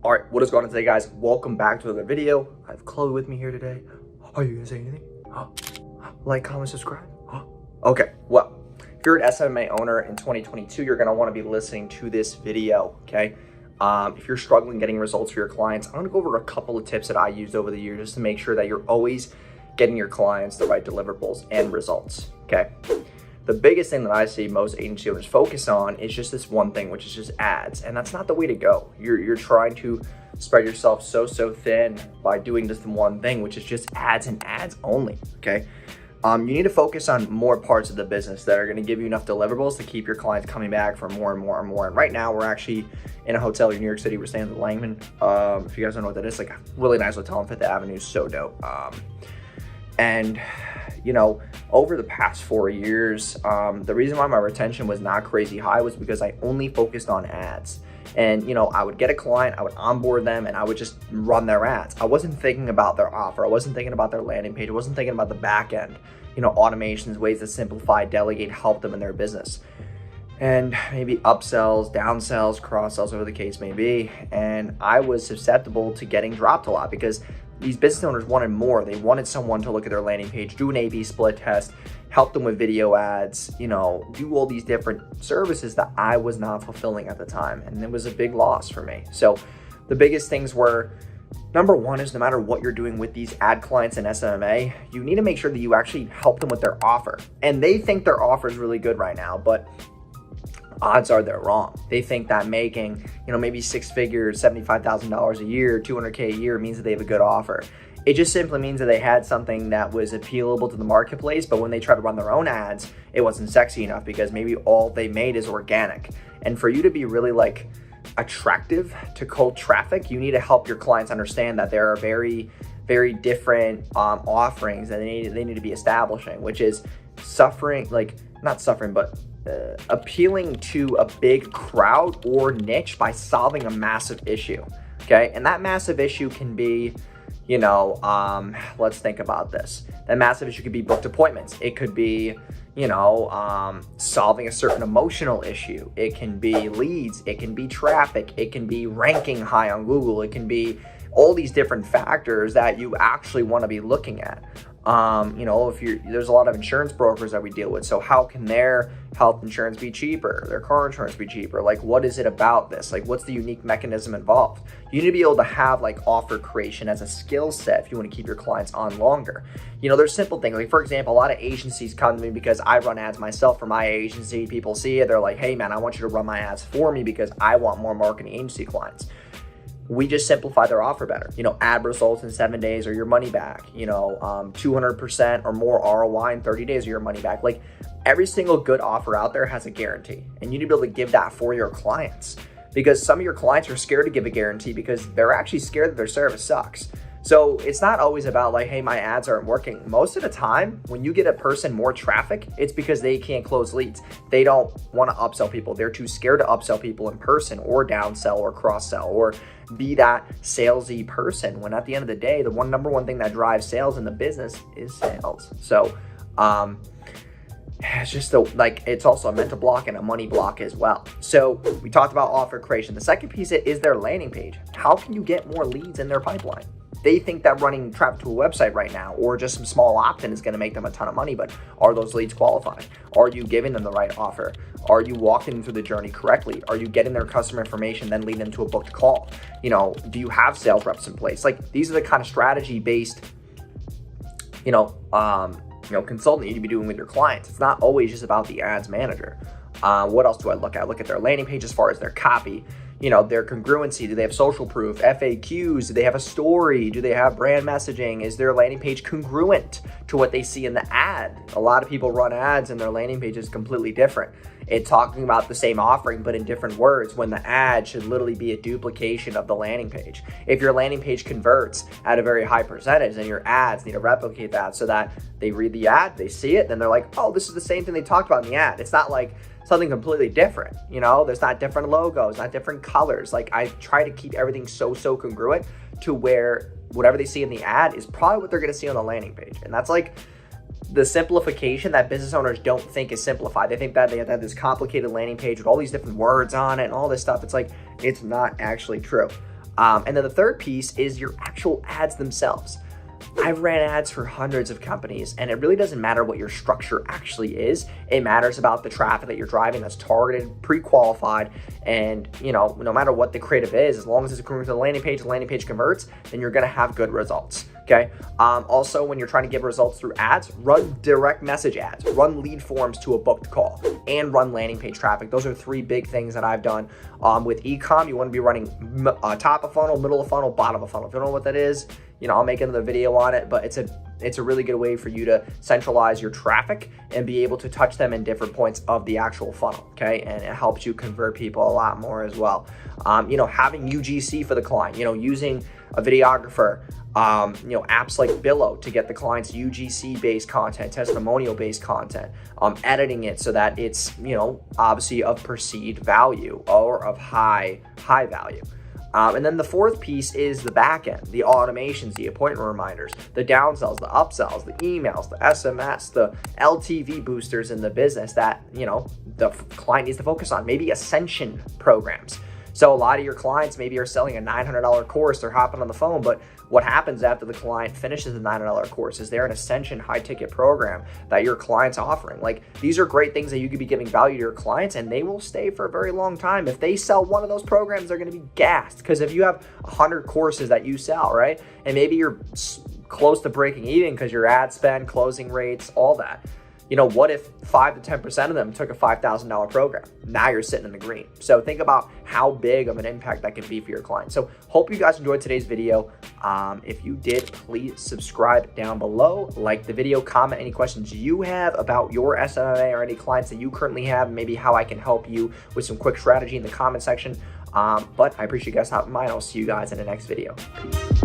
All right, what is going on today, guys? Welcome back to another video. I have Chloe with me here today. Are you gonna say anything? Like, comment, subscribe. Okay, well, if you're an SMMA owner in 2022, you're gonna wanna be listening to this video, okay? If you're struggling getting results for your clients, I'm gonna go over a couple of tips that I used over the years just to make sure that you're always getting your clients the right deliverables and results, okay? The biggest thing that I see most agency owners focus on is just this one thing, which is just ads. And that's not the way to go. You're trying to spread yourself so thin by doing just the one thing, which is just ads and ads only, okay? You need to focus on more parts of the business that are gonna give you enough deliverables to keep your clients coming back for more and more and more. And right now, we're actually in a hotel in New York City. We're staying at the Langman. If you guys don't know what that is, like a really nice hotel on Fifth Avenue, so dope. And you know, over the past 4 years, the reason why my retention was not crazy high was because I only focused on ads. And, you know, I would get a client, I would onboard them, and I would just run their ads. I wasn't thinking about their offer. I wasn't thinking about their landing page. I wasn't thinking about the back end, you know, automations, ways to simplify, delegate, help them in their business. And maybe upsells, downsells, cross-sells, whatever the case may be. And I was susceptible to getting dropped a lot because these business owners wanted more. They wanted someone to look at their landing page, do an A/B split test, help them with video ads, you know, do all these different services that I was not fulfilling at the time. And it was a big loss for me. So the biggest things were, number one is no matter what you're doing with these ad clients in SMMA, you need to make sure that you actually help them with their offer. And they think their offer is really good right now, but odds are they're wrong. They think that making, you know, maybe six figures, $75,000 a year, $200K a year means that they have a good offer. It just simply means that they had something that was appealable to the marketplace, but when they try to run their own ads, it wasn't sexy enough because maybe all they made is organic. And for you to be really like attractive to cold traffic, you need to help your clients understand that there are very different offerings that they need to be establishing, which is appealing to a big crowd or niche by solving a massive issue, okay? And that massive issue can be, you know, let's think about this. That massive issue could be booked appointments. It could be, you know, solving a certain emotional issue. It can be leads. It can be traffic. It can be ranking high on Google. It can be all these different factors that you actually want to be looking at. You know, there's a lot of insurance brokers that we deal with. So how can their health insurance be cheaper? Their car insurance be cheaper? Like, what is it about this? Like, what's the unique mechanism involved? You need to be able to have like offer creation as a skill set if you want to keep your clients on longer. You know, there's simple things. Like, for example, a lot of agencies come to me because I run ads myself for my agency. People see it. They're like, hey man, I want you to run my ads for me because I want more marketing agency clients. We just simplify their offer better. You know, ad results in 7 days or your money back, you know, 200% or more ROI in 30 days or your money back. Like, every single good offer out there has a guarantee, and you need to be able to give that for your clients, because some of your clients are scared to give a guarantee because they're actually scared that their service sucks. So it's not always about like, hey, my ads aren't working. Most of the time, when you get a person more traffic, it's because they can't close leads. They don't want to upsell people. They're too scared to upsell people in person or downsell or cross-sell or be that salesy person, when at the end of the day, the number one thing that drives sales in the business is sales. So it's just it's also a mental block and a money block as well. So we talked about offer creation. The second piece is their landing page. How can you get more leads in their pipeline? They think that running traffic to a website right now or just some small opt-in is going to make them a ton of money, but are those leads qualified? Are you giving them the right offer? Are you walking them through the journey correctly? Are you getting their customer information, then leading them to a booked call? You know, do you have sales reps in place? Like, these are the kind of strategy-based, consultant you need to be doing with your clients. It's not always just about the ads manager. What else do I look at? I look at their landing page as far as their copy. You know, their congruency. Do they have social proof, FAQs? Do they have a story? Do they have brand messaging? Is their landing page congruent to what they see in the ad? A lot of people run ads and their landing page is completely different. It's talking about the same offering, but in different words, when the ad should literally be a duplication of the landing page. If your landing page converts at a very high percentage, then your ads need to replicate that so that they read the ad, they see it, then they're like, oh, this is the same thing they talked about in the ad. It's not like something completely different, you know? There's not different logos, not different colors. Like, I try to keep everything so congruent to where whatever they see in the ad is probably what they're gonna see on the landing page. And that's like the simplification that business owners don't think is simplified. They think that they have to have this complicated landing page with all these different words on it and all this stuff. It's like, it's not actually true. And then the third piece is your actual ads themselves. I've ran ads for hundreds of companies, and it really doesn't matter what your structure actually is. It matters about the traffic that you're driving that's targeted, pre-qualified, and no matter what the creative is, as long as it's according to the landing page converts, then you're gonna have good results. Okay. Also, when you're trying to get results through ads, run direct message ads, run lead forms to a booked call, and run landing page traffic. Those are three big things that I've done. With ecom, you want to be running top of funnel, middle of funnel, bottom of funnel. If you don't know what that is, I'll make another video on it, but it's a really good way for you to centralize your traffic and be able to touch them in different points of the actual funnel, okay? And it helps you convert people a lot more as well. Having UGC for the client, using a videographer, apps like Billo to get the client's UGC-based content, testimonial-based content, editing it so that it's, obviously of perceived value or of high value. And then the fourth piece is the back end, the automations, the appointment reminders, the downsells, the upsells, the emails, the SMS, the LTV boosters in the business that, the client needs to focus on, maybe ascension programs. So a lot of your clients maybe are selling a $900 course, they're hopping on the phone, but what happens after the client finishes the $900 course? Is there an ascension high ticket program that your client's offering? Like, these are great things that you could be giving value to your clients, and they will stay for a very long time. If they sell one of those programs, they're going to be gassed, because if you have 100 courses that you sell, right, and maybe you're close to breaking even because your ad spend, closing rates, all that. What if 5 to 10% of them took a $5,000 program? Now you're sitting in the green. So think about how big of an impact that can be for your client. So hope you guys enjoyed today's video. If you did, please subscribe down below, like the video, comment any questions you have about your SMMA or any clients that you currently have, and maybe how I can help you with some quick strategy in the comment section. But I appreciate you guys stopping by, and I'll see you guys in the next video. Peace.